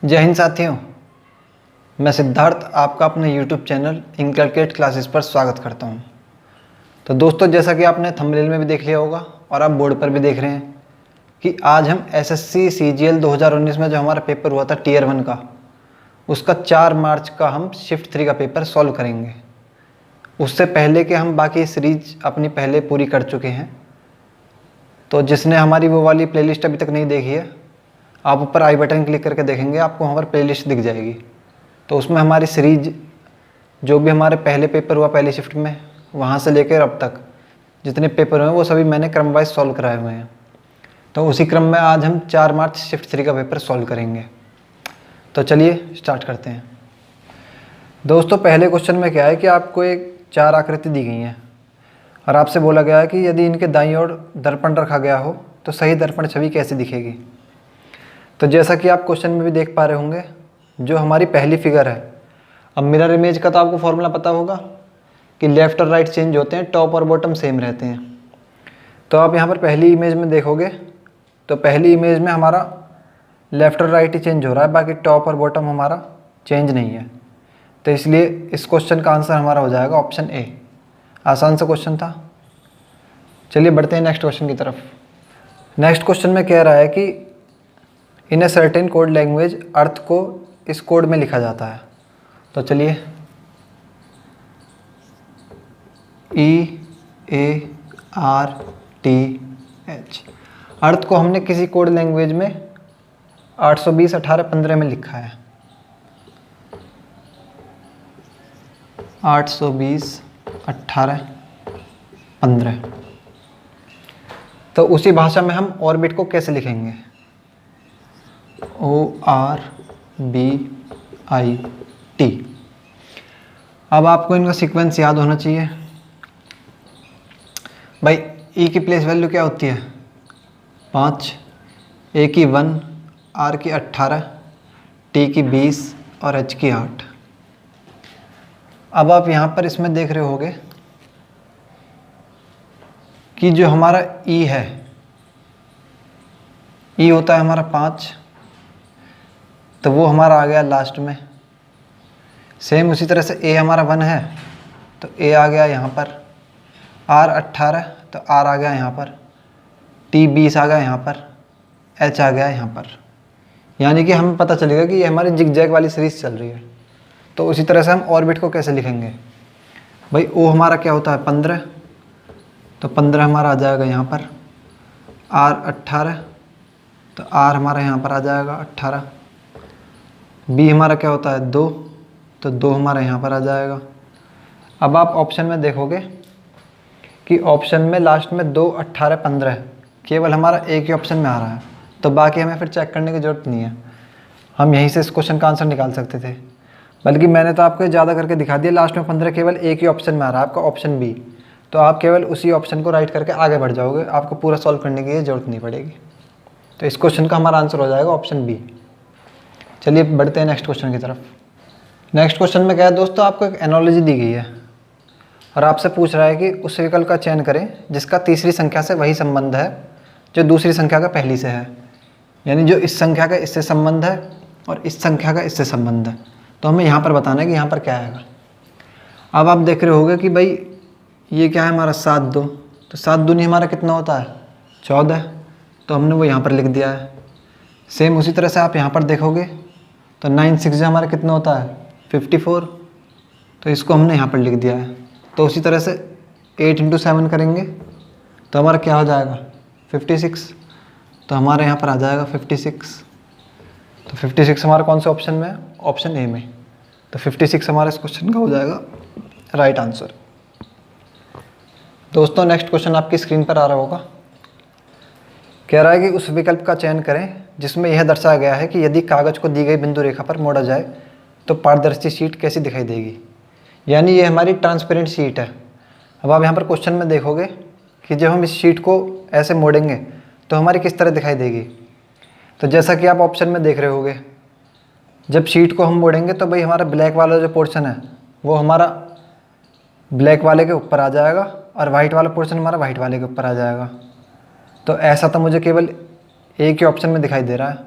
जय हिंद साथियों, मैं सिद्धार्थ आपका अपने YouTube चैनल इनकलकेट क्लासेस पर स्वागत करता हूं। तो दोस्तों, जैसा कि आपने थंबनेल में भी देख लिया होगा और आप बोर्ड पर भी देख रहे हैं कि आज हम SSC CGL 2019 में जो हमारा पेपर हुआ था टीयर 1 का, उसका 4 मार्च का हम शिफ्ट 3 का पेपर सॉल्व करेंगे। उससे पहले कि हम बाकी सीरीज अपनी पहले पूरी कर चुके हैं, तो जिसने हमारी वो वाली प्लेलिस्ट अभी तक नहीं देखी है, आप ऊपर आई बटन क्लिक करके देखेंगे, आपको वहाँ पर प्लेलिस्ट दिख जाएगी। तो उसमें हमारी सीरीज जो भी हमारे पहले पेपर हुआ पहली शिफ्ट में, वहाँ से लेकर अब तक जितने पेपर हुए वो सभी मैंने क्रम वाइज सॉल्व कराए हुए हैं। तो उसी क्रम में आज हम 4 मार्च शिफ्ट 3 का पेपर सॉल्व करेंगे। तो चलिए स्टार्ट करते हैं। दोस्तों, पहले क्वेश्चन में क्या है कि आपको एक 4 आकृति दी गई हैं और आपसे बोला गया है कि यदि इनके दाईं ओर दर्पण रखा गया हो तो सही दर्पण छवि कैसी दिखेगी। तो जैसा कि आप क्वेश्चन में भी देख पा रहे होंगे, जो हमारी पहली फिगर है, अब मिरर इमेज का तो आपको फॉर्मूला पता होगा कि लेफ़्ट और राइट चेंज होते हैं, टॉप और बॉटम सेम रहते हैं। तो आप यहाँ पर पहली इमेज में देखोगे तो पहली इमेज में हमारा लेफ़्ट और राइट ही चेंज हो रहा है, बाकी टॉप और बॉटम हमारा चेंज नहीं है। तो इसलिए इस क्वेश्चन का आंसर हमारा हो जाएगा ऑप्शन ए। आसान सा क्वेश्चन था। चलिए बढ़ते हैं नेक्स्ट क्वेश्चन की तरफ। नेक्स्ट क्वेश्चन में कह रहा है कि इन ए सर्टेन कोड लैंग्वेज अर्थ को इस कोड में लिखा जाता है। तो चलिए EARTH अर्थ को हमने किसी कोड लैंग्वेज में 820/18-15 में लिखा है। 820/18-15। तो उसी भाषा में हम ऑर्बिट को कैसे लिखेंगे? ORBIT। अब आपको इनका सीक्वेंस याद होना चाहिए। भाई E की प्लेस वैल्यू क्या होती है? 5, A की 1, R की 18, T की 20 और H की 8। अब आप यहाँ पर इसमें देख रहे होगे कि जो हमारा E है, E होता है हमारा 5, तो वो हमारा आ गया लास्ट में। सेम उसी तरह से A हमारा 1 है तो A आ गया यहाँ पर, R 18 तो R आ गया यहाँ पर, T 20 आ गया यहाँ पर, H आ गया यहाँ पर। यानी कि हमें पता चलेगा कि ये हमारी जिगजैग वाली सीरीज चल रही है। तो उसी तरह से हम ऑर्बिट को कैसे लिखेंगे? भाई O हमारा क्या होता है? 15, तो 15 हमारा आ जाएगा यहाँ पर। R 18 तो R हमारा यहाँ पर आ जाएगा 18। B हमारा क्या होता है? 2, तो 2 हमारा यहाँ पर आ जाएगा। अब आप ऑप्शन में देखोगे कि ऑप्शन में लास्ट में 2, 18, 15 केवल हमारा एक ही ऑप्शन में आ रहा है, तो बाकी हमें फिर चेक करने की ज़रूरत नहीं है। हम यहीं से इस क्वेश्चन का आंसर निकाल सकते थे, बल्कि मैंने तो आपको ज़्यादा करके दिखा दिया। लास्ट में 15 केवल एक ही ऑप्शन में आ रहा है, आपका ऑप्शन बी। तो आप केवल उसी ऑप्शन को राइट करके आगे बढ़ जाओगे, आपको पूरा सॉल्व करने की ज़रूरत नहीं पड़ेगी। तो इस क्वेश्चन का हमारा आंसर हो जाएगा ऑप्शन बी। चलिए बढ़ते हैं नेक्स्ट क्वेश्चन की तरफ। नेक्स्ट क्वेश्चन में क्या है दोस्तों, आपको एक एनालॉजी दी गई है और आपसे पूछ रहा है कि उस विकल्प का चयन करें जिसका तीसरी संख्या से वही संबंध है जो दूसरी संख्या का पहली से है। यानी जो इस संख्या का इससे संबंध है और इस संख्या का इससे संबंध है। तो हमें यहाँ पर बताना है कि यहाँ पर क्या आएगा। अब आप देख रहे होगे कि भाई ये क्या है हमारा 7, 2, तो 7 दूनी हमारा कितना होता है? 14, तो हमने वो यहाँ पर लिख दिया है। सेम उसी तरह से आप यहाँ पर देखोगे तो 9, 6 हमारा कितना होता है? 54, तो इसको हमने यहाँ पर लिख दिया है। तो उसी तरह से 8 × 7 करेंगे तो हमारा क्या हो जाएगा? 56, तो हमारे यहाँ पर आ जाएगा 56। तो 56 हमारा कौन से ऑप्शन में है? ऑप्शन ए में। तो 56 हमारा इस क्वेश्चन का हो जाएगा राइट आंसर। दोस्तों, नेक्स्ट क्वेश्चन आपकी स्क्रीन पर आ रहा होगा। कह रहा है कि उस विकल्प का चयन करें जिसमें यह दर्शाया गया है कि यदि कागज़ को दी गई बिंदु रेखा पर मोड़ा जाए तो पारदर्शी शीट कैसी दिखाई देगी। यानी ये हमारी ट्रांसपेरेंट शीट है। अब आप यहाँ पर क्वेश्चन में देखोगे कि जब हम इस शीट को ऐसे मोड़ेंगे तो हमारी किस तरह दिखाई देगी। तो जैसा कि आप ऑप्शन में देख रहे होगे, जब शीट को हम मोड़ेंगे तो भाई हमारा ब्लैक वाला जो पोर्शन है वो हमारा ब्लैक वाले के ऊपर आ जाएगा और वाइट वाला पोर्शन हमारा वाइट वाले के ऊपर आ जाएगा। तो ऐसा तो मुझे केवल एक ही ऑप्शन में दिखाई दे रहा है,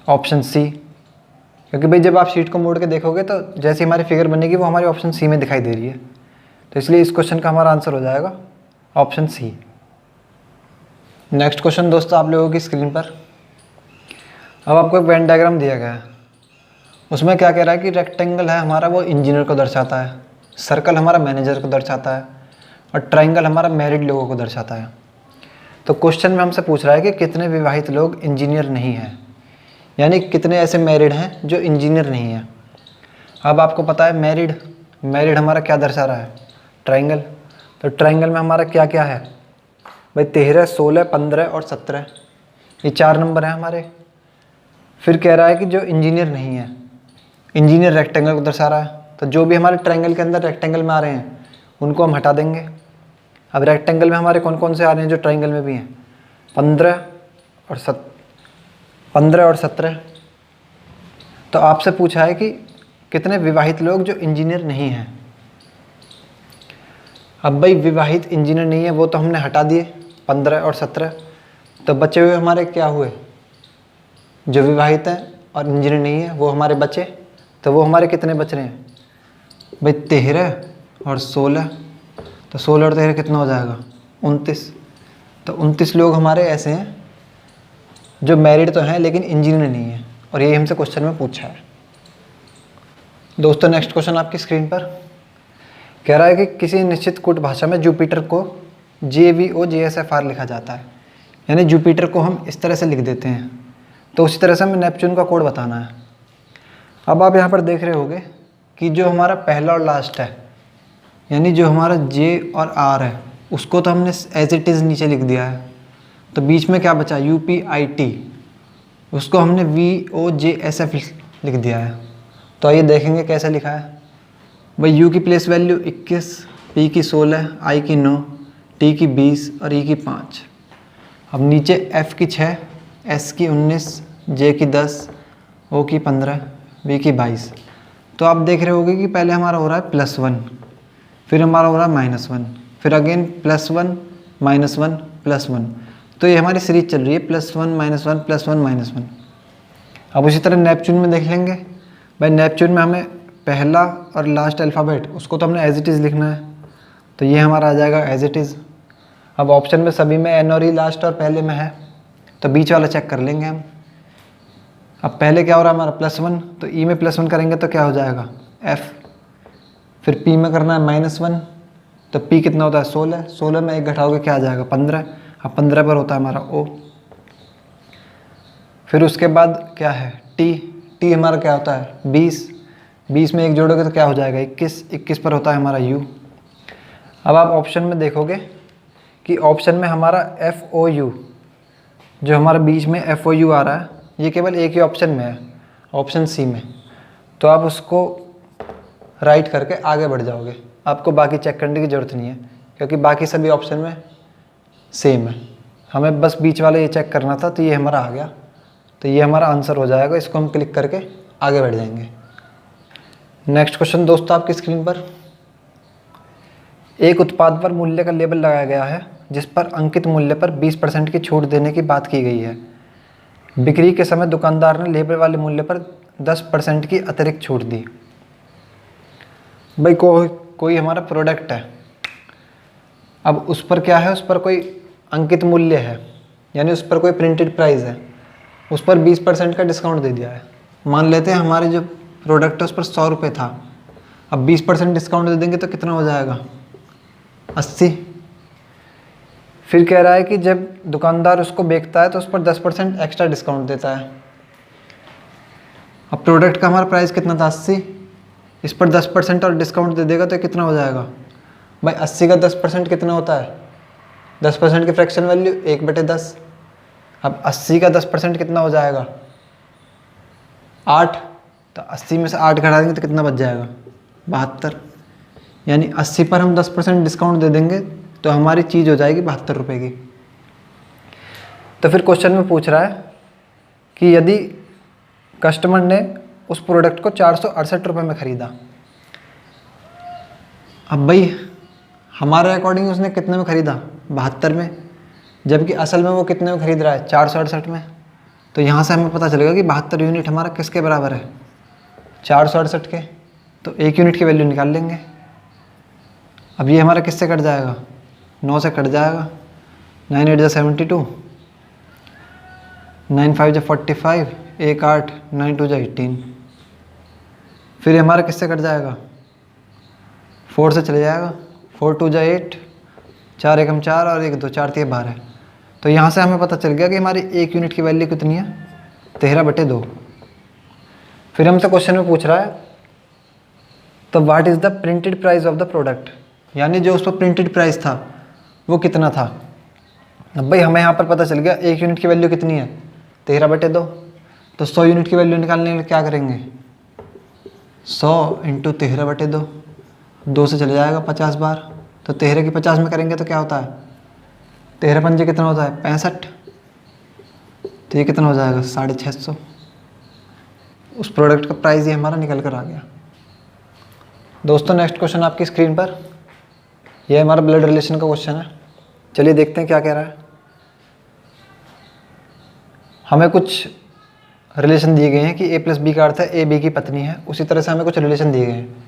ऑप्शन सी। क्योंकि भाई जब आप शीट को मोड़ के देखोगे तो जैसी हमारी फिगर बनेगी वो हमारी ऑप्शन सी में दिखाई दे रही है, तो इसलिए इस क्वेश्चन का हमारा आंसर हो जाएगा ऑप्शन सी। नेक्स्ट क्वेश्चन दोस्तों आप लोगों की स्क्रीन पर, अब आपको एक वेन डायग्राम दिया गया है, उसमें क्या कह रहा है कि रेक्टेंगल है हमारा वो इंजीनियर को दर्शाता है, सर्कल हमारा मैनेजर को दर्शाता है और ट्राइंगल हमारा मैरिड लोगों को दर्शाता है। तो क्वेश्चन में हमसे पूछ रहा है कि कितने विवाहित लोग इंजीनियर नहीं हैं, यानी कितने ऐसे मैरिड हैं जो इंजीनियर नहीं हैं। अब आपको पता है मैरिड हमारा क्या दर्शा रहा है, ट्राइंगल। तो ट्राइंगल में हमारा क्या क्या है भाई, 13, 16, 15 और 17, ये 4 नंबर हैं हमारे। फिर कह रहा है कि जो इंजीनियर नहीं है, इंजीनियर रेक्टेंगल को दर्शा रहा है, तो जो भी हमारे ट्राइंगल के अंदर रेक्टेंगल में आ रहे हैं उनको हम हटा देंगे। अब रेक्टेंगल में हमारे कौन कौन से आ रहे हैं जो ट्राइंगल में भी हैं, 15 और 17। तो आपसे पूछा है कि कितने विवाहित लोग जो इंजीनियर नहीं हैं। अब भाई विवाहित इंजीनियर नहीं है वो तो हमने हटा दिए 15 और 17, तो बचे हुए हमारे क्या हुए, जो विवाहित हैं और इंजीनियर नहीं है वो हमारे बचे। तो वो हमारे कितने बच रहे हैं भाई, 13 और 16, तो 16 और 13 कितना हो जाएगा 29। तो 29 लोग हमारे ऐसे हैं जो मैरिड तो हैं लेकिन इंजीनियर नहीं है, और यही हमसे क्वेश्चन में पूछा है। दोस्तों नेक्स्ट क्वेश्चन आपकी स्क्रीन पर कह रहा है कि किसी निश्चित कूट भाषा में जुपिटर को JVOGSFR लिखा जाता है, यानी जुपिटर को हम इस तरह से लिख देते हैं, तो उसी तरह से हमें नेपच्यून का कोड बताना है। अब आप यहाँ पर देख रहे होंगे कि जो हमारा पहला और लास्ट है, यानी जो हमारा J और R है, उसको तो हमने एज इट इज़ नीचे लिख दिया है, तो बीच में क्या बचा UPIT, उसको हमने VOJSF लिख दिया है। तो आइए देखेंगे कैसे लिखा है भाई। U की प्लेस वैल्यू 21, P की 16, I की 9, T की 20 और E की 5। अब नीचे F की 6, S की 19, J की 10, O की 15, V की 22। तो आप देख रहे होंगे कि पहले हमारा हो रहा है +1, फिर हमारा हो रहा है -1, फिर अगेन +1 -1 +1। तो ये हमारी सीरीज चल रही है +1 -1 +1 -1। अब उसी तरह नेपच्यून में देख लेंगे भाई। नेपच्यून में हमें पहला और लास्ट अल्फ़ाबेट उसको तो हमने एज इट इज़ लिखना है, तो ये हमारा आ जाएगा एज इट इज़। अब ऑप्शन में सभी में N और E लास्ट और पहले में है, तो बीच वाला चेक कर लेंगे हम। अब पहले क्या हो रहा है हमारा +1, तो E में +1 करेंगे तो क्या हो जाएगा F। फिर P में करना है -1, तो P कितना होता है 16, 16 में 1 घटाओगे क्या आ जाएगा 15। अब 15 पर होता है हमारा O। फिर उसके बाद क्या है T हमारा क्या होता है 20, 20 में 1 जोड़ोगे तो क्या हो जाएगा 21, 21 पर होता है हमारा U। अब आप ऑप्शन में देखोगे कि ऑप्शन में हमारा FOU, जो हमारा बीच में FOU आ रहा है, ये केवल एक ही ऑप्शन में है, ऑप्शन सी में। तो आप उसको राइट करके आगे बढ़ जाओगे, आपको बाकी चेक करने की ज़रूरत नहीं है, क्योंकि बाकी सभी ऑप्शन में सेम है। हमें बस बीच वाला ये चेक करना था, तो ये हमारा आ गया, तो ये हमारा आंसर हो जाएगा। इसको हम क्लिक करके आगे बढ़ जाएंगे। नेक्स्ट क्वेश्चन दोस्तों आपकी स्क्रीन पर, एक उत्पाद पर मूल्य का लेबल लगाया गया है जिस पर अंकित मूल्य पर 20% की छूट देने की बात की गई है। बिक्री के समय दुकानदार ने लेबल वाले मूल्य पर 10% की अतिरिक्त छूट दी। भाई कोई हमारा प्रोडक्ट है, अब उस पर क्या है, उस पर कोई अंकित मूल्य है, यानी उस पर कोई प्रिंटेड प्राइस है, उस पर 20% का डिस्काउंट दे दिया है। मान लेते हैं हमारे जो प्रोडक्ट है उस पर 100 रुपये था, अब 20% डिस्काउंट दे देंगे तो कितना हो जाएगा 80। फिर कह रहा है कि जब दुकानदार उसको बेचता है तो उस पर 10% एक्स्ट्रा डिस्काउंट देता है। अब प्रोडक्ट का हमारा प्राइस कितना था 80, इस पर 10% और डिस्काउंट दे देगा तो कितना हो जाएगा भाई। 80 का 10% कितना होता है, 10% की फ्रैक्शन वैल्यू 1/10। अब 80 का 10% कितना हो जाएगा 8, तो 80 में से 8 घटा देंगे तो कितना बच जाएगा 72। यानी 80 पर हम 10% डिस्काउंट दे देंगे तो हमारी चीज़ हो जाएगी 72 रुपये की। तो फिर क्वेश्चन में पूछ रहा है कि यदि कस्टमर ने उस प्रोडक्ट को 468 रुपये में ख़रीदा, अब भाई हमारे अकॉर्डिंग उसने कितने में ख़रीदा 72 में, जबकि असल में वो कितने में ख़रीद रहा है 468 में। तो यहाँ से हमें पता चलेगा कि 72 यूनिट हमारा किसके बराबर है 468 के, तो 1 यूनिट की वैल्यू निकाल लेंगे। अब ये हमारा किससे कट जाएगा, 9 से कट जाएगा। 9 8 72, 9 5 45, 1 8, 9 2 18। फिर हमारा किससे कट जाएगा, 4 से चले जाएगा। 4 2 8, 4 1 4 और 1 2 4 3 12। तो यहाँ से हमें पता चल गया कि हमारी 1 यूनिट की वैल्यू कितनी है, 13/2। फिर हमसे क्वेश्चन में पूछ रहा है तो what is the printed price of the product, यानी जो उस पर प्रिंटेड प्राइस था वो कितना था। अब भाई हमें यहाँ पर पता चल गया 1 यूनिट की वैल्यू कितनी है, 13/2। तो 100 यूनिट की वैल्यू निकालने के लिए क्या करेंगे, 100 × 13/2, 2 से चले जाएगा 50 बार। तो 13 की 50 में करेंगे तो क्या होता है, 13 पंजे कितना होता है, 65। तो ये कितना हो जाएगा, 650। उस प्रोडक्ट का प्राइस ये हमारा निकल कर आ गया। दोस्तों नेक्स्ट क्वेश्चन आपकी स्क्रीन पर, यह हमारा ब्लड रिलेशन का क्वेश्चन है। चलिए देखते हैं क्या कह रहा है। हमें कुछ रिलेशन दिए गए हैं कि a + b का अर्थ है a b की पत्नी है। उसी तरह से हमें कुछ रिलेशन दिए गए हैं,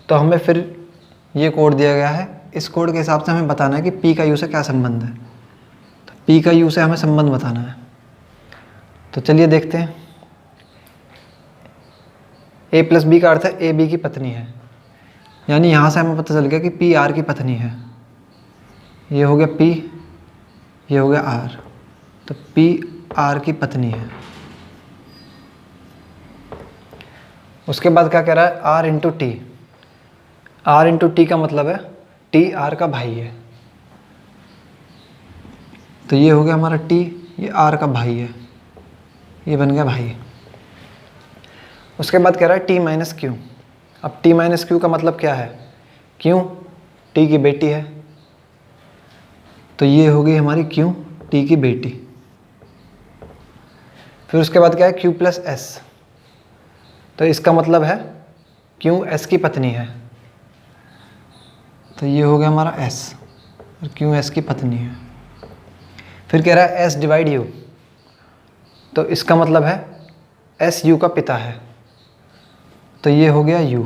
तो हमें फिर ये कोड दिया गया है। इस कोड के हिसाब से हमें बताना है कि p का u से क्या संबंध है। तो p का u से हमें संबंध बताना है। तो चलिए देखते हैं। a + b का अर्थ है a b की पत्नी है, यानी यहाँ से हमें पता चल गया कि p r की पत्नी है। ये हो गया p, ये हो गया r। तो p r की पत्नी है। उसके बाद क्या कह रहा है, r × t। r × t का मतलब है t r का भाई है। तो ये हो गया हमारा t, ये r का भाई है, ये बन गया भाई। उसके बाद कह रहा है t - q। अब t - q का मतलब क्या है, क्यों, t की बेटी है। तो ये हो गई हमारी q, t की बेटी। फिर उसके बाद क्या है, q + s। तो इसका मतलब है q s की पत्नी है। तो ये हो गया हमारा s, और q s की पत्नी है। फिर कह रहा है s / u। तो इसका मतलब है s u का पिता है। तो ये हो गया u,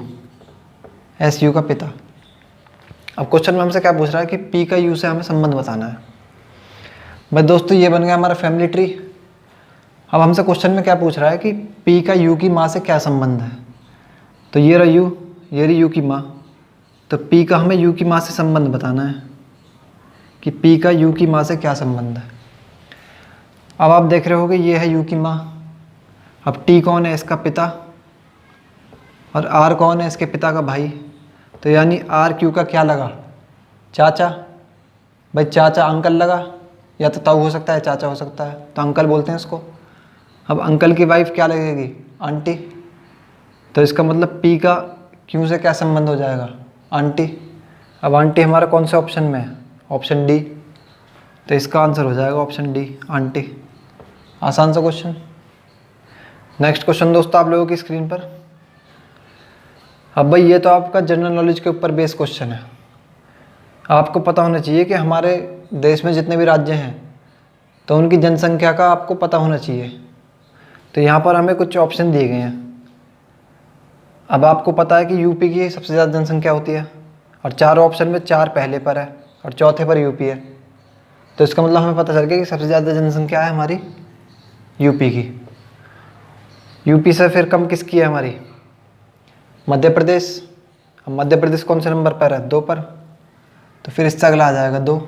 s u का पिता। अब क्वेश्चन में हमसे क्या पूछ रहा है कि p का u से हमें संबंध बताना है। बस दोस्तों ये बन गया हमारा फैमिली ट्री। अब हमसे क्वेश्चन में क्या पूछ रहा है कि p का u की माँ से क्या संबंध है। तो ये रहा u, ये रही u की माँ। तो p का हमें u की माँ से संबंध बताना है कि p का u की माँ से क्या संबंध है। अब आप देख रहे होगे ये है u की माँ। अब t कौन है, इसका पिता, और r कौन है, इसके पिता का भाई। तो यानी r q का क्या लगा, चाचा। भाई चाचा अंकल लगा, या तो ताऊ हो सकता है, चाचा हो सकता है, तो अंकल बोलते हैं इसको। अब अंकल की वाइफ क्या लगेगी, आंटी। तो इसका मतलब p का q से क्या संबंध हो जाएगा, आंटी। अब आंटी हमारा कौन से ऑप्शन में है, ऑप्शन डी। तो इसका आंसर हो जाएगा ऑप्शन डी, आंटी। आसान सा क्वेश्चन। नेक्स्ट क्वेश्चन दोस्तों आप लोगों की स्क्रीन पर। अब भाई ये तो आपका जनरल नॉलेज के ऊपर बेस्ड क्वेश्चन है। आपको पता होना चाहिए कि हमारे देश में जितने भी राज्य हैं तो उनकी जनसंख्या का आपको पता होना चाहिए। तो यहाँ पर हमें कुछ ऑप्शन दिए गए हैं। अब आपको पता है कि यूपी की सबसे ज़्यादा जनसंख्या होती है, और 4 ऑप्शन में 4 पहले पर है और चौथे पर यूपी है। तो इसका मतलब हमें पता चल गया कि सबसे ज़्यादा जनसंख्या है हमारी यूपी की। यूपी से फिर कम किसकी है हमारी, मध्य प्रदेश। अब मध्य प्रदेश कौन से नंबर पर है, 2 पर। तो फिर इससे अगला आ जाएगा 2।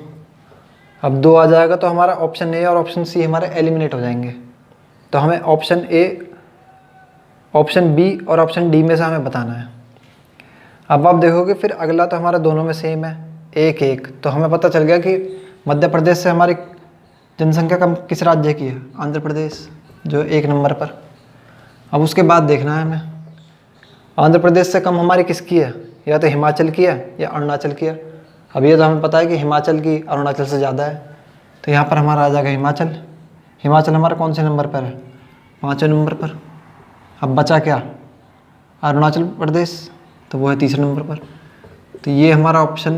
अब 2 आ जाएगा तो हमारा ऑप्शन ए और ऑप्शन सी हमारे एलिमिनेट हो जाएंगे। तो हमें ऑप्शन ए, ऑप्शन बी और ऑप्शन डी में से हमें बताना है। अब आप देखोगे फिर अगला तो हमारा दोनों में सेम है, 1 1। तो हमें पता चल गया कि मध्य प्रदेश से हमारी जनसंख्या कम किस राज्य की है, आंध्र प्रदेश, जो 1 नंबर पर। अब उसके बाद देखना है हमें आंध्र प्रदेश से कम हमारी किसकी है, या तो हिमाचल की है या अरुणाचल की है। अब ये तो हमें पता है कि हिमाचल की अरुणाचल से ज़्यादा है। तो यहाँ पर हमारा आ जाएगा हिमाचल। हिमाचल हमारा कौन से नंबर पर है, 5वें नंबर पर। अब बचा क्या, अरुणाचल प्रदेश, तो वो है 3रे नंबर पर। तो ये हमारा ऑप्शन,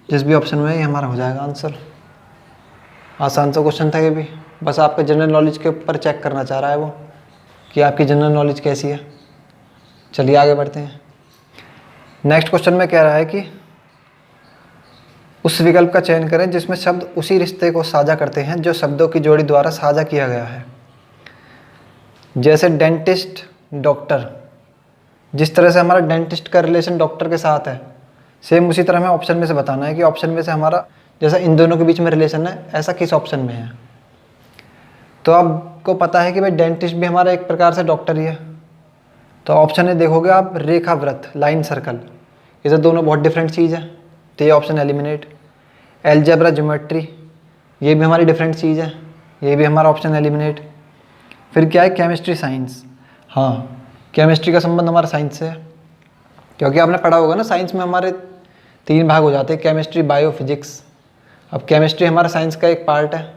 जिस भी ऑप्शन में है ये हमारा हो जाएगा आंसर। आसान सा क्वेश्चन था ये भी, बस आपके जनरल नॉलेज के ऊपर चेक करना चाह रहा है वो कि आपकी जनरल नॉलेज कैसी है। चलिए आगे बढ़ते हैं। नेक्स्ट क्वेश्चन में कह रहा है कि उस विकल्प का चयन करें जिसमें शब्द उसी रिश्ते को साझा करते हैं जो शब्दों की जोड़ी द्वारा साझा किया गया है। जैसे डेंटिस्ट, डॉक्टर, जिस तरह से हमारा डेंटिस्ट का रिलेशन डॉक्टर के साथ है, सेम उसी तरह हमें ऑप्शन में से बताना है कि ऑप्शन में से हमारा जैसा इन दोनों के बीच में रिलेशन है ऐसा किस ऑप्शन में है। तो आपको पता है कि भाई डेंटिस्ट भी हमारा एक प्रकार से डॉक्टर ही है। तो ऑप्शन में देखोगे आप रेखा वृत्त, लाइन सर्कल, ये तो दोनों बहुत डिफरेंट चीज़ है, तो ये ऑप्शन एलिमिनेट। एलजेब्रा, ज्योमेट्री, ये भी हमारी डिफरेंट चीज़ है, ये भी हमारा ऑप्शन एलिमिनेट। फिर क्या है, केमिस्ट्री, साइंस। हाँ, केमिस्ट्री का संबंध हमारा साइंस से है, क्योंकि आपने पढ़ा होगा ना साइंस में हमारे 3 भाग हो जाते हैं, केमिस्ट्री, बायो, फिजिक्स। अब केमिस्ट्री हमारा साइंस का एक पार्ट है,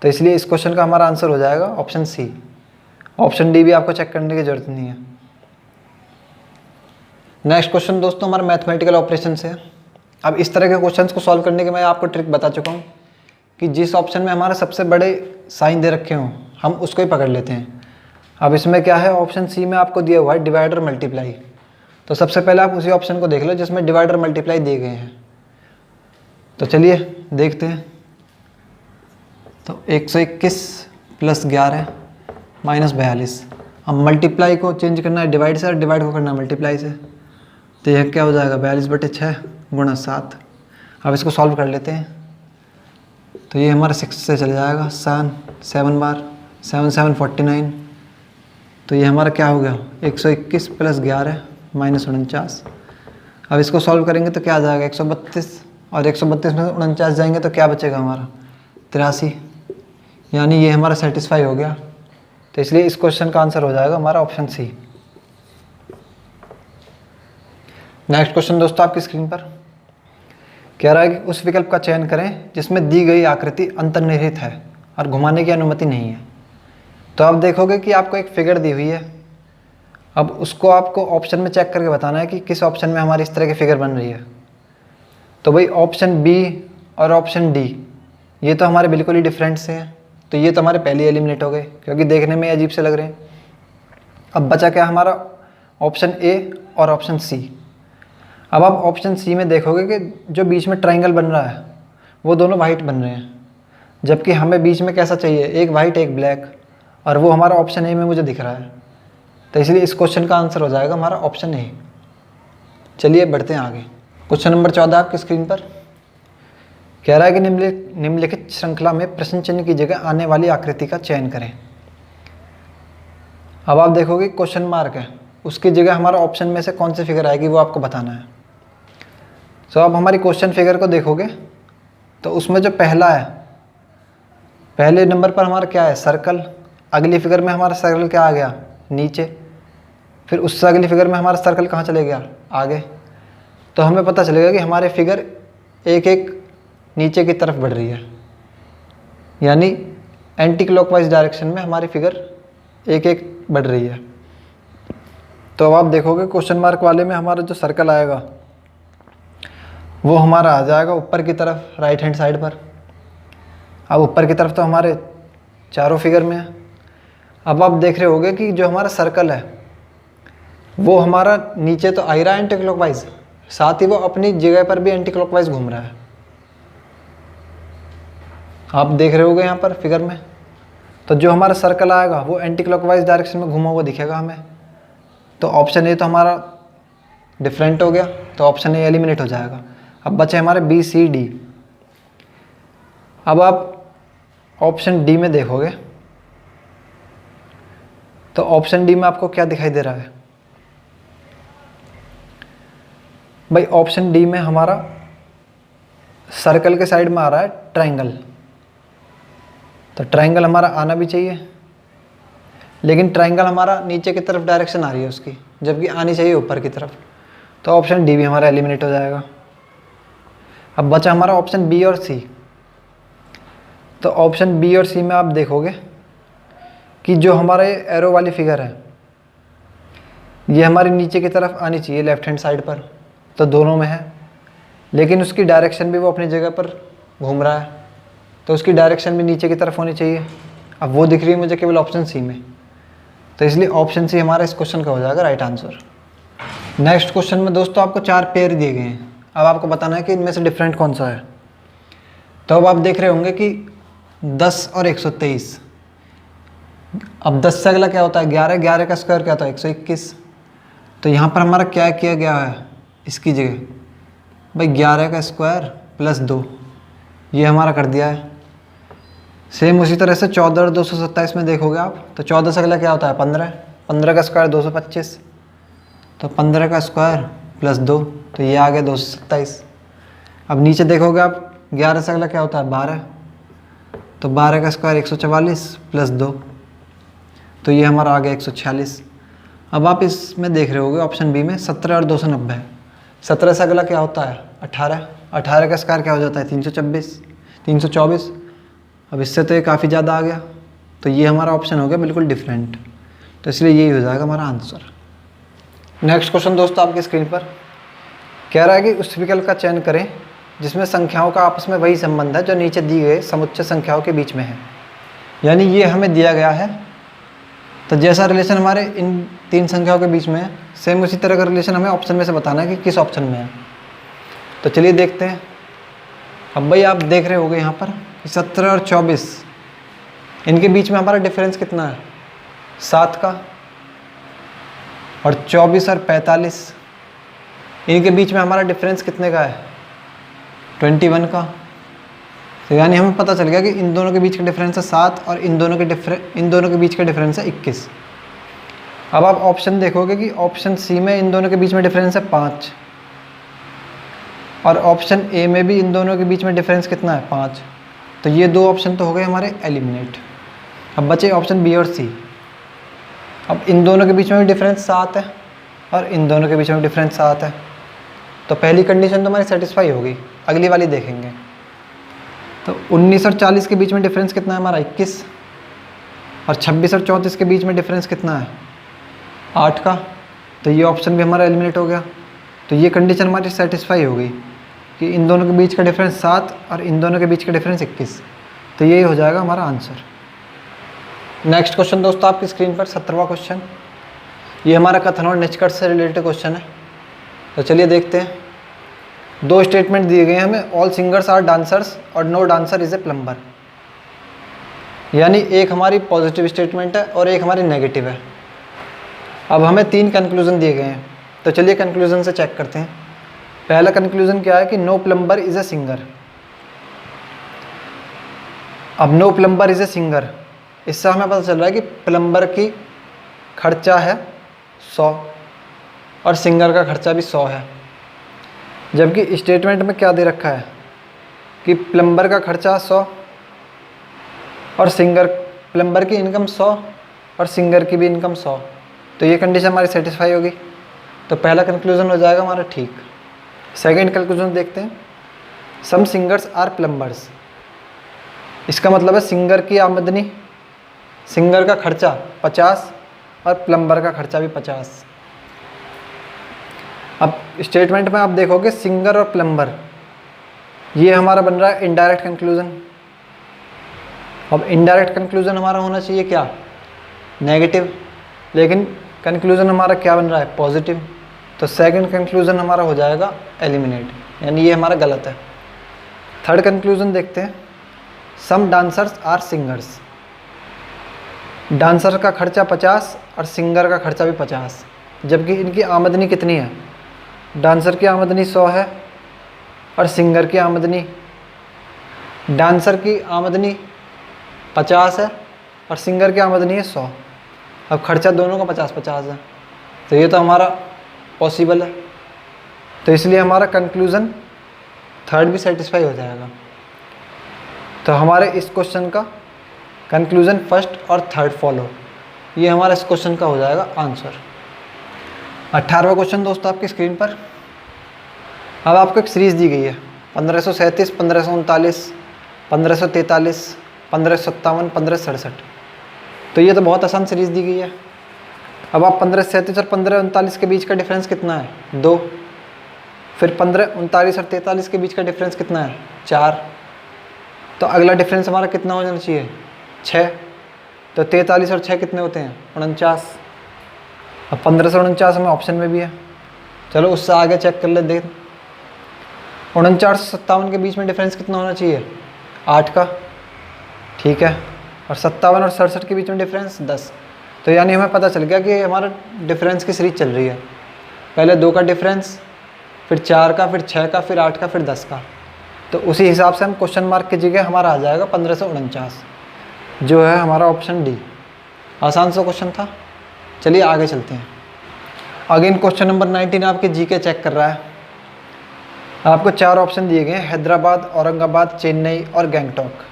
तो इसलिए इस क्वेश्चन का हमारा आंसर हो जाएगा ऑप्शन सी। ऑप्शन डी भी आपको चेक करने की जरूरत नहीं है। नेक्स्ट क्वेश्चन दोस्तों हमारा मैथमेटिकल ऑपरेशन से है। अब इस तरह के क्वेश्चंस को सॉल्व करने के मैं आपको ट्रिक बता चुका हूँ कि जिस ऑप्शन में हमारे सबसे बड़े साइन दे रखे हों हम उसको ही पकड़ लेते हैं। अब इसमें क्या है, ऑप्शन सी में आपको दिया हुआ है डिवाइडर मल्टीप्लाई। तो सबसे पहले आप उसी ऑप्शन को देख लो जिसमें डिवाइडर मल्टीप्लाई दिए गए हैं। तो चलिए देखते हैं। तो 121 + 11 - 42। अब मल्टीप्लाई को चेंज करना है डिवाइड से और डिवाइड को करना है मल्टीप्लाई से। तो यह क्या हो जाएगा, 42/6 × 7। अब इसको सॉल्व कर लेते हैं। तो ये हमारा 6 से चले जाएगा, 7 बार 7 7 49। तो ये हमारा क्या हो गया, 121 + 11 - 49। अब इसको सॉल्व करेंगे तो क्या आ जाएगा, 132, और 132 में 49 जाएंगे तो क्या बचेगा हमारा, 83। यानी ये हमारा सेटिस्फाई हो गया। तो इसलिए इस क्वेश्चन का आंसर हो जाएगा हमारा ऑप्शन सी। नेक्स्ट क्वेश्चन दोस्तों आपकी स्क्रीन पर कह रहा है कि उस विकल्प का चयन करें जिसमें दी गई आकृति अंतर्निहित है और घुमाने की अनुमति नहीं है। तो आप देखोगे कि आपको एक फिगर दी हुई है, अब उसको आपको ऑप्शन में चेक करके बताना है कि किस ऑप्शन में हमारी इस तरह की फिगर बन रही है। तो भाई ऑप्शन बी और ऑप्शन डी ये तो हमारे बिल्कुल ही डिफरेंट से हैं, तो ये तो हमारे पहले एलिमिनेट हो गए क्योंकि देखने में अजीब से लग रहे हैं। अब बचा क्या हमारा, ऑप्शन ए और ऑप्शन सी। अब आप ऑप्शन सी में देखोगे कि जो बीच में ट्रायंगल बन रहा है वो दोनों वाइट बन रहे हैं, जबकि हमें बीच में कैसा चाहिए, एक वाइट एक ब्लैक, और वो हमारा ऑप्शन ए में मुझे दिख रहा है। तो इसलिए इस क्वेश्चन का आंसर हो जाएगा हमारा ऑप्शन ए। चलिए बढ़ते हैं आगे। क्वेश्चन नंबर 14 आपकी स्क्रीन पर कह रहा है कि निम्नलिखित श्रृंखला में प्रश्न चिन्ह की जगह आने वाली आकृति का चयन करें। अब आप देखोगे क्वेश्चन मार्क है, उसकी जगह हमारा ऑप्शन में से कौन सी फिगर आएगी वो आपको बताना है। तो अब हमारी क्वेश्चन फिगर को देखोगे तो उसमें जो पहला है, पहले नंबर पर हमारा क्या है, सर्कल। अगली फिगर में हमारा सर्कल क्या आ गया, नीचे। फिर उससे अगली फिगर में हमारा सर्कल कहाँ चले गया, आगे। तो हमें पता चलेगा कि हमारे फिगर एक एक नीचे की तरफ बढ़ रही है, यानी एंटी क्लॉकवाइज डायरेक्शन में हमारी फिगर एक एक बढ़ रही है। तो अब आप देखोगे क्वेश्चन मार्क वाले में हमारा जो सर्कल आएगा वो हमारा आ जाएगा ऊपर की तरफ, राइट हैंड साइड पर। अब ऊपर की तरफ तो हमारे चारों फिगर में है। अब आप देख रहे होगे कि जो हमारा सर्कल है वो हमारा नीचे तो आ ही रहा है एंटी क्लॉकवाइज, साथ ही वो अपनी जगह पर भी एंटी क्लॉकवाइज घूम रहा है। आप देख रहे होगे यहाँ पर फिगर में, तो जो हमारा सर्कल आएगा वो एंटी क्लॉकवाइज डायरेक्शन में घूमा हुआ दिखेगा हमें। तो ऑप्शन ए तो हमारा डिफरेंट हो गया, तो ऑप्शन ए एलिमिनेट हो जाएगा। अब बचे हमारे बी सी डी। अब आप ऑप्शन डी में देखोगे तो ऑप्शन डी में आपको क्या दिखाई दे रहा है भाई, ऑप्शन डी में हमारा सर्कल के साइड में आ रहा है ट्रायंगल। तो ट्रायंगल हमारा आना भी चाहिए, लेकिन ट्रायंगल हमारा नीचे की तरफ डायरेक्शन आ रही है उसकी, जबकि आनी चाहिए ऊपर की तरफ। तो ऑप्शन डी भी हमारा एलिमिनेट हो जाएगा। अब बचा हमारा ऑप्शन बी और सी। तो ऑप्शन बी और सी में आप देखोगे कि जो हमारे एरो वाली फिगर है ये हमारी नीचे की तरफ आनी चाहिए लेफ्ट हैंड साइड पर, तो दोनों में है, लेकिन उसकी डायरेक्शन भी वो अपनी जगह पर घूम रहा है, तो उसकी डायरेक्शन भी नीचे की तरफ होनी चाहिए। अब वो दिख रही है मुझे केवल ऑप्शन सी में, तो इसलिए ऑप्शन सी हमारा इस क्वेश्चन का हो जाएगा राइट आंसर। नेक्स्ट क्वेश्चन में दोस्तों आपको 4 पेयर दिए गए हैं। अब आपको बताना है कि इनमें से डिफरेंट कौन सा है। तो अब आप देख रहे होंगे कि 10 और 123। अब 10 से अगला क्या होता है 11, 11 का स्क्वायर क्या होता है 121। तो यहाँ पर हमारा क्या किया गया है इसकी जगह भाई 11 का स्क्वायर प्लस 2 ये हमारा कर दिया है। सेम उसी तरह से 14 और 227 में देखोगे आप तो 14 से अगला क्या होता है 15, 15 का स्क्वायर 225। तो 15 का स्क्वायर प्लस 2 तो ये आ गया 227। अब नीचे देखोगे आप 11 से अगला क्या होता है 12, तो 12 का स्क्वायर 144 प्लस 2 तो ये हमारा आ गया 146। अब आप इसमें देख रहे होगे ऑप्शन बी में 17 और 290। 17 से अगला क्या होता है 18, 18 का स्क्वायर क्या हो जाता है 324। अब इससे तो ये काफ़ी ज़्यादा आ गया तो ये हमारा ऑप्शन हो गया बिल्कुल डिफरेंट। तो इसलिए यही हो जाएगा हमारा आंसर। नेक्स्ट क्वेश्चन दोस्तों आपकी स्क्रीन पर कह रहा है कि उस विकल्प का चयन करें जिसमें संख्याओं का आपस में वही संबंध है जो नीचे दिए गए समुच्चय संख्याओं के बीच में है। यानी ये हमें दिया गया है तो जैसा रिलेशन हमारे इन 3 संख्याओं के बीच में है सेम उसी तरह का रिलेशन हमें ऑप्शन में से बताना है कि किस ऑप्शन में है। तो चलिए देखते हैं। अब भाई आप देख रहे होगे यहाँ पर 17 और 24 इनके बीच में हमारा डिफरेंस कितना है 7 का, और 24 और 45 इनके बीच में हमारा डिफरेंस कितने का है 21 का। तो यानी हमें पता चल गया कि इन दोनों के बीच का डिफरेंस है 7 और इन दोनों के बीच का डिफरेंस है 21। अब आप ऑप्शन देखोगे कि ऑप्शन सी में इन दोनों के बीच में डिफरेंस है 5 और ऑप्शन ए में भी इन दोनों के बीच में डिफरेंस कितना है 5। तो ये 2 ऑप्शन तो हो गए हमारे एलिमिनेट। अब बचे ऑप्शन बी और सी। अब इन दोनों के बीच में भी डिफरेंस 7 है और इन दोनों के बीच में डिफरेंस 7 है। तो पहली कंडीशन तो हमारी सेटिस्फाई होगी, अगली वाली देखेंगे। तो 19 और 40 के बीच में डिफरेंस कितना है हमारा 21 और 26 और 34 के बीच में डिफरेंस कितना है 8 का। तो ये ऑप्शन भी हमारा एलिमिनेट हो गया। तो ये कंडीशन हमारी सेटिस्फाई होगी कि इन दोनों के बीच का डिफरेंस 7 और इन दोनों के बीच का डिफरेंस 21। तो यही हो जाएगा हमारा आंसर। नेक्स्ट क्वेश्चन दोस्तों आपकी स्क्रीन पर 17वां क्वेश्चन। ये हमारा कथन और निष्कर्ष से रिलेटेड क्वेश्चन है। तो चलिए देखते हैं। 2 स्टेटमेंट दिए गए हैं हमें, ऑल सिंगर्स आर डांसर्स और no dancer is a plumber. यानी एक हमारी पॉजिटिव स्टेटमेंट है और एक हमारी नेगेटिव है। अब हमें 3 कंक्लूजन दिए गए हैं। तो चलिए कंक्लूजन से चेक करते हैं। पहला कंक्लूजन क्या है कि no plumber is a singer. अब no plumber is a singer, इससे हमें पता चल रहा है कि प्लम्बर की खर्चा है 100 और सिंगर का खर्चा भी 100 है। जबकि स्टेटमेंट में क्या दे रखा है कि प्लम्बर का खर्चा 100 और प्लम्बर की इनकम 100 और सिंगर की भी इनकम 100। तो ये कंडीशन हमारी सेटिस्फाई होगी। तो पहला कंक्लूजन हो जाएगा हमारा ठीक। सेकंड कंक्लूजन देखते हैं। सम सिंगर्स आर प्लम्बर्स, इसका मतलब है सिंगर का खर्चा 50 और प्लम्बर का खर्चा भी 50। अब स्टेटमेंट में आप देखोगे सिंगर और प्लम्बर, ये हमारा बन रहा है इनडायरेक्ट कंक्लूजन। अब इनडायरेक्ट कंक्लूजन हमारा होना चाहिए क्या नेगेटिव, लेकिन कंक्लूजन हमारा क्या बन रहा है पॉजिटिव। तो सेकंड कंक्लूजन हमारा हो जाएगा एलिमिनेट, यानी ये हमारा गलत है। थर्ड कंक्लूजन देखते हैं। सम डांसर्स आर सिंगर्स, डांसर का खर्चा 50 और सिंगर का खर्चा भी 50, जबकि इनकी आमदनी कितनी है डांसर की आमदनी 100 है और सिंगर की आमदनी, डांसर की आमदनी 50 है और सिंगर की आमदनी है 100। अब खर्चा दोनों का 50-50 है। तो ये तो हमारा पॉसिबल है। तो इसलिए हमारा कंक्लूज़न थर्ड भी सेटिस्फाई हो जाएगा। तो हमारे इस क्वेश्चन का कंक्लूज़न फर्स्ट और थर्ड फॉलो, ये हमारा इस क्वेश्चन का हो जाएगा आंसर। 18वां क्वेश्चन दोस्तों आपकी स्क्रीन पर। अब आपको एक सीरीज़ दी गई है 1537, 1539, 1543, 1557, 1567। तो ये तो बहुत आसान सीरीज़ दी गई है। अब आप 1537 और 1539 के बीच का डिफरेंस कितना है 2, फिर 1539 और 43 के बीच का डिफरेंस कितना है 4। तो अगला डिफरेंस हमारा कितना हो जाना चाहिए 6। तो 43 और 6 कितने होते हैं? 49। अब 15 से 49 हमें ऑप्शन में भी है, चलो उससे आगे चेक कर ले। देख 49 से 57 के बीच में डिफरेंस कितना होना चाहिए? 8 का, ठीक है। और 57 और 67 के बीच में डिफरेंस 10। तो यानी हमें पता चल गया कि हमारा डिफरेंस की सीरीज चल रही है, पहले 2 का डिफरेंस, फिर 4 का, फिर 6 का, फिर 8 का, फिर 10 का। तो उसी हिसाब से हम क्वेश्चन मार्क की जगह हमारा आ जाएगा 15 से 49, जो है हमारा ऑप्शन डी। आसान सा क्वेश्चन था। चलिए आगे चलते हैं। अगेन क्वेश्चन नंबर 19 आपके जीके चेक कर रहा है। आपको 4 ऑप्शन दिए गए हैं, हैदराबाद, औरंगाबाद, चेन्नई और गैंगटॉक।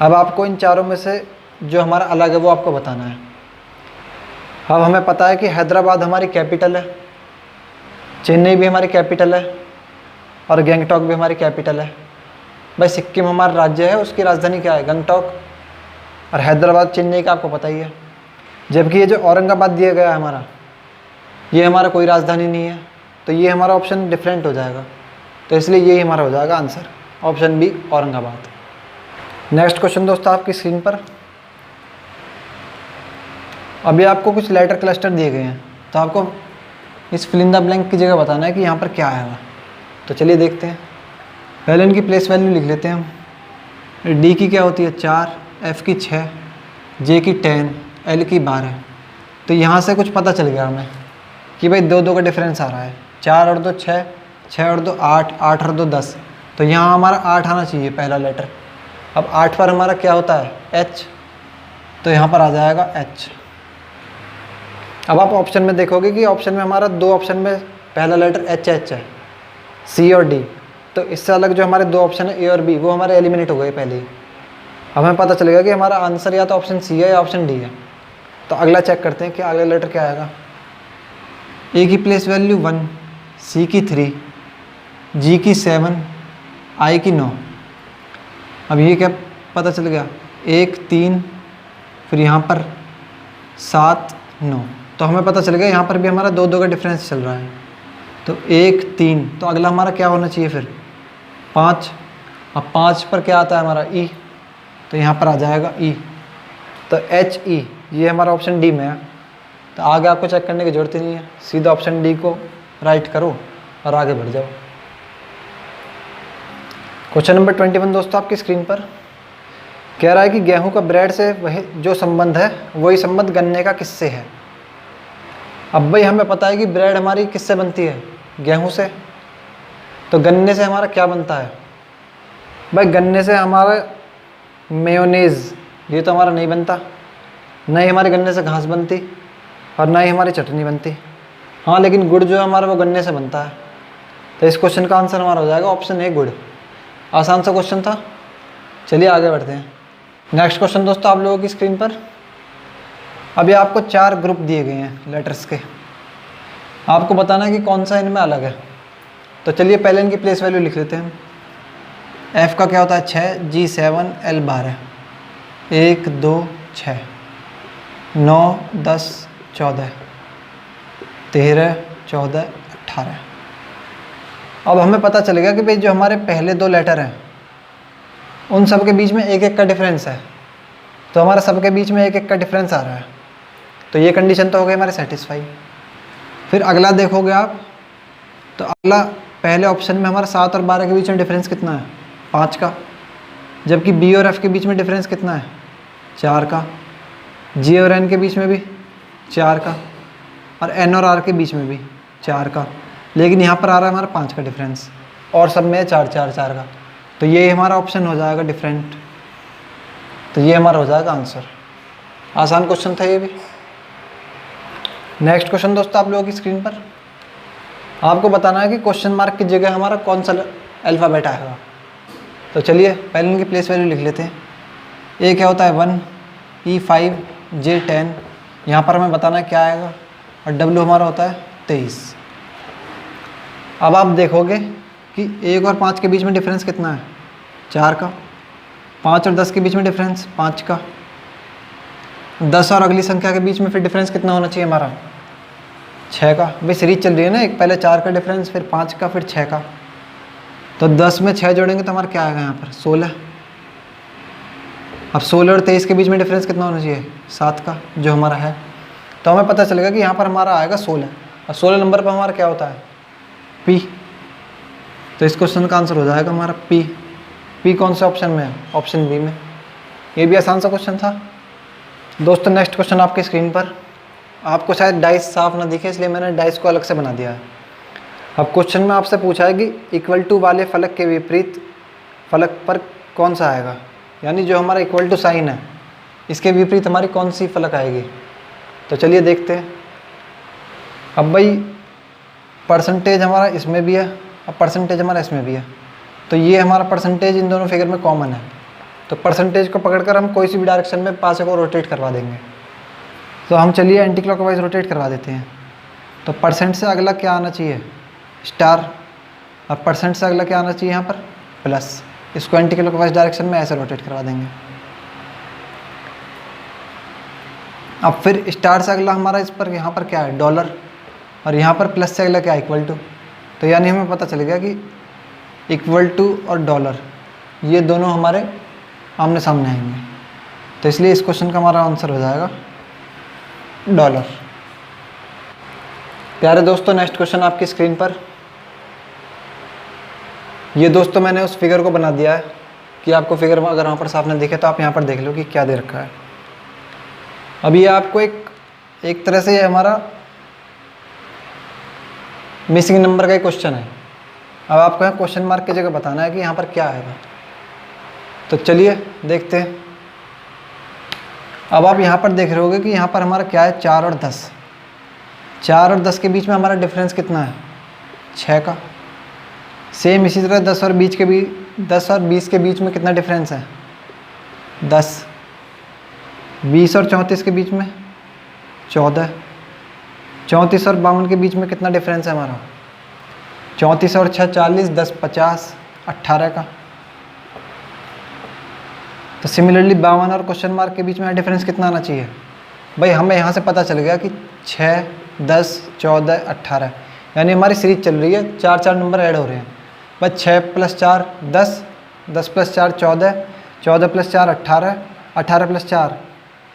अब आपको इन चारों में से जो हमारा अलग है वो आपको बताना है। अब हमें पता है कि हैदराबाद हमारी कैपिटल है, चेन्नई भी हमारी कैपिटल है और गैंगटॉक भी हमारी कैपिटल है। भाई सिक्किम हमारा राज्य है, उसकी राजधानी क्या है? गैंगटॉक। और हैदराबाद, चेन्नई का आपको पता ही है। जबकि ये जो औरंगाबाद दिया गया है हमारा, ये हमारा कोई राजधानी नहीं है, तो ये हमारा ऑप्शन डिफरेंट हो जाएगा। तो इसलिए यही हमारा हो जाएगा answer, option B Aurangabad. Next question दोस्तों आपकी स्क्रीन पर। अभी आपको कुछ लेटर क्लस्टर दिए गए हैं, तो आपको इस फिल इन द ब्लैंक की जगह बताना है कि यहाँ पर क्या आएगा। तो चलिए देखते हैं। पहले इनकी प्लेस वैल्यू लिख लेते हैं हम। डी की क्या होती है? 4, एफ की 6, जे की 10, एल की 12। तो यहाँ से कुछ पता चल गया हमें कि भाई 2 का डिफरेंस आ रहा है। 4 और 2 6, 6 और 2 8, 8 और 2 10। तो यहाँ हमारा 8 आना चाहिए पहला लेटर। अब 8 पर हमारा क्या होता है? एच। तो यहाँ पर आ जाएगा एच। अब आप ऑप्शन में देखोगे कि ऑप्शन में हमारा 2 ऑप्शन में पहला लेटर एच है, सी और डी। तो इससे अलग जो हमारे 2 ऑप्शन है ए और बी, वो हमारे एलिमिनेट हो गए पहले ही। हमें पता चलेगा कि हमारा आंसर या तो ऑप्शन सी है या ऑप्शन डी है। तो अगला चेक करते हैं कि अगला लेटर क्या आएगा। ए की प्लेस वैल्यू 1, सी की 3, जी की 7, आई की 9। अब ये क्या पता चल गया? 1 3, फिर यहाँ पर 7 9। तो हमें पता चल गया यहाँ पर भी हमारा 2 का डिफरेंस चल रहा है। तो 1 3, तो अगला हमारा क्या होना चाहिए फिर? 5। अब 5 पर क्या आता है हमारा? ई। तो यहाँ पर आ जाएगा ई। तो एच ई, ये हमारा ऑप्शन डी में है। तो आगे आपको चेक करने की ज़रूरत ही नहीं है, सीधा ऑप्शन डी को राइट करो और आगे बढ़ जाओ। क्वेश्चन नंबर 21 दोस्तों आपकी स्क्रीन पर कह रहा है कि गेहूं का ब्रेड से वही जो संबंध है वही संबंध गन्ने का किससे है। अब भाई हमें पता है कि ब्रेड हमारी किससे बनती है? गेहूं से। तो गन्ने से हमारा क्या बनता है? भाई गन्ने से हमारा मेयोनीज़, ये तो हमारा नहीं बनता। ना ही हमारे गन्ने से घास बनती और ना ही हमारी चटनी बनती। हाँ लेकिन गुड़ जो है हमारा वो गन्ने से बनता है। तो इस क्वेश्चन का आंसर हमारा हो जाएगा ऑप्शन ए गुड़। आसान सा क्वेश्चन था। चलिए आगे बढ़ते हैं। नेक्स्ट क्वेश्चन दोस्तों आप लोगों की स्क्रीन पर। अभी आपको 4 ग्रुप दिए गए हैं लेटर्स के, आपको बताना है कि कौन सा इनमें अलग है। तो चलिए पहले इनकी प्लेस वैल्यू लिख लेते हैं। एफ़ का क्या होता है? 6, जी 7, एल 12। 1 2 6, 9 10 14, 13 14 18। अब हमें पता चलेगा कि भाई जो हमारे पहले 2 लेटर हैं उन सब के बीच में 1 का डिफरेंस है। तो हमारा सबके बीच में 1 का डिफरेंस आ रहा है। तो ये कंडीशन तो हो गई हमारे सेटिस्फाई। फिर अगला देखोगे आप, तो अगला पहले ऑप्शन में हमारा 7 और 12 के बीच में डिफरेंस कितना है? 5 का। जबकि बी और एफ़ के बीच में डिफरेंस कितना है? 4 का। जी और एन के बीच में भी 4 का। और एन और आर के बीच में भी 4 का। लेकिन यहाँ पर आ रहा है हमारा 5 का डिफरेंस और सब में 4 4 4 का। तो ये हमारा ऑप्शन हो जाएगा डिफरेंट। तो ये हमारा हो जाएगा आंसर। आसान क्वेश्चन था ये भी। नेक्स्ट क्वेश्चन दोस्तों आप लोगों की स्क्रीन पर। आपको बताना है कि क्वेश्चन मार्क की जगह हमारा कौन सा अल्फ़ाबेट आएगा। तो चलिए पहले इनकी प्लेस वैल्यू लिख लेते हैं। ए क्या होता है? 1, ई 5, जे 10। यहाँ पर हमें बताना है क्या आएगा। और डब्ल्यू हमारा होता है 23। अब आप देखोगे कि 1 और 5 के बीच में डिफरेंस कितना है? 4 का। 5 और 10 के बीच में डिफरेंस 5 का। 10 और अगली संख्या के बीच में फिर डिफरेंस कितना होना चाहिए हमारा? 6 का। भाई सीरीज चल रही है ना, एक पहले 4 का डिफरेंस, फिर 5 का, फिर 6 का। तो 10 में 6 जोड़ेंगे तो हमारा क्या आएगा यहाँ पर? 16। अब 16 और 23 के बीच में डिफरेंस कितना होना चाहिए? 7 का, जो हमारा है। तो हमें पता चलेगा कि यहाँ पर हमारा आएगा 16, और 16 नंबर पर हमारा क्या होता है? P। तो इस क्वेश्चन का आंसर हो जाएगा हमारा P। P कौन से ऑप्शन में है? ऑप्शन बी में। ये भी आसान सा क्वेश्चन था दोस्तों। नेक्स्ट क्वेश्चन आपकी स्क्रीन पर। आपको शायद डाइस साफ ना दिखे, इसलिए मैंने डाइस को अलग से बना दिया है। अब क्वेश्चन में आपसे पूछा है कि इक्वल टू वाले फलक के विपरीत फलक पर कौन सा आएगा, यानी जो हमारा इक्वल टू साइन है इसके विपरीत हमारी कौन सी फलक आएगी। तो चलिए देखते हैं। अब भाई परसेंटेज हमारा इसमें भी है और परसेंटेज हमारा इसमें भी है, तो ये हमारा परसेंटेज इन दोनों फिगर में कॉमन है। तो परसेंटेज को पकड़कर हम कोई सी भी डायरेक्शन में पासे को रोटेट करवा देंगे। तो हम चलिए एंटी क्लॉकवाइज रोटेट करवा देते हैं। तो परसेंट से अगला क्या आना चाहिए? स्टार। और परसेंट से अगला क्या आना चाहिए यहाँ पर? प्लस। इसको एंटी क्लॉकवाइज डायरेक्शन में ऐसे रोटेट करवा देंगे। अब फिर स्टार से अगला हमारा इस पर यहाँ पर क्या है? डॉलर। और यहाँ पर प्लस से अगला क्या है? Equal to. तो यानी हमें पता चल गया कि इक्वल टू और डॉलर ये दोनों हमारे आमने सामने आएंगे। तो इसलिए इस क्वेश्चन का हमारा आंसर हो जाएगा डॉलर। प्यारे दोस्तों, नेक्स्ट क्वेश्चन आपकी स्क्रीन पर। ये दोस्तों मैंने उस फिगर को बना दिया है कि आपको फिगर अगर वहाँ पर साफ नहीं दिखे तो आप यहाँ पर देख लो कि क्या दे रखा है। अब ये आपको एक तरह से ये हमारा मिसिंग नंबर का एक क्वेश्चन है। अब आपको यहाँ क्वेश्चन मार्क की जगह बताना है कि यहाँ पर क्या आएगा। तो चलिए देखते हैं। अब आप यहाँ पर देख रहे होगे कि यहाँ पर हमारा क्या है? 4 और 10। 4 और 10 के बीच में हमारा डिफरेंस कितना है? 6 का। सेम इसी तरह 10 और 20 के बीच में कितना डिफरेंस है? 10। 20 और 34 के बीच में 14। 34 और 52 के बीच में कितना डिफरेंस है हमारा? 34 और 6 40, 10 50, 18 का। तो सिमिलरली 52 और क्वेश्चन मार्क के बीच में डिफरेंस कितना आना चाहिए? भाई हमें यहाँ से पता चल गया कि 6, 10, 14, 18, यानी हमारी सीरीज चल रही है, 4 नंबर ऐड हो रहे हैं। बस 6 + 4 10, 10 + 4 14, 14 + 4 18, 18 + 4,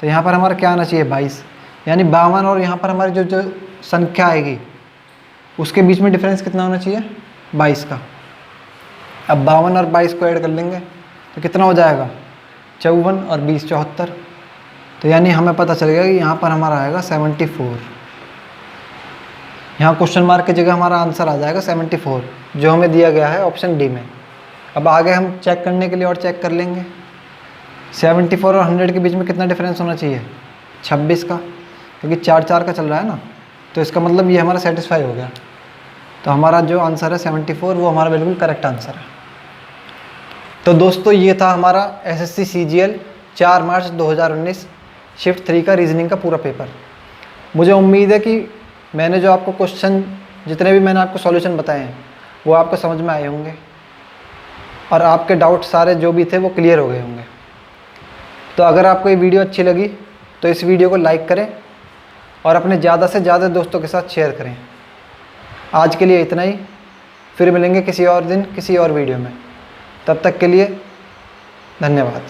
तो यहाँ पर हमारा क्या आना चाहिए? 22। यानी 52 और यहाँ पर हमारी जो संख्या आएगी उसके बीच में डिफरेंस कितना होना चाहिए? 22 का। अब 52 और 22 को ऐड कर लेंगे तो कितना हो जाएगा? 54 और 20 74। तो यानी हमें पता चल गया कि यहाँ पर हमारा आएगा 74। यहाँ क्वेश्चन मार्क की जगह हमारा आंसर आ जाएगा 74, जो हमें दिया गया है ऑप्शन डी में। अब आगे हम चेक करने के लिए और चेक कर लेंगे। 74 और 100 के बीच में कितना डिफरेंस होना चाहिए? 26 का, क्योंकि 4 का चल रहा है ना, तो इसका मतलब ये हमारा सेटिस्फाई हो गया। तो हमारा जो आंसर है 74, वो हमारा बिल्कुल करेक्ट आंसर है। तो दोस्तों ये था हमारा एसएससी सीजीएल 4 मार्च 2019 शिफ्ट 3 का रीजनिंग का पूरा पेपर। मुझे उम्मीद है कि मैंने जो आपको क्वेश्चन, जितने भी मैंने आपको सॉल्यूशन बताए हैं वो आपको समझ में आए होंगे और आपके डाउट सारे जो भी थे वो क्लियर हो गए होंगे। तो अगर आपको ये वीडियो अच्छी लगी तो इस वीडियो को लाइक करें और अपने ज़्यादा से ज़्यादा दोस्तों के साथ शेयर करें। आज के लिए इतना ही, फिर मिलेंगे किसी और दिन किसी और वीडियो में। तब तक के लिए धन्यवाद।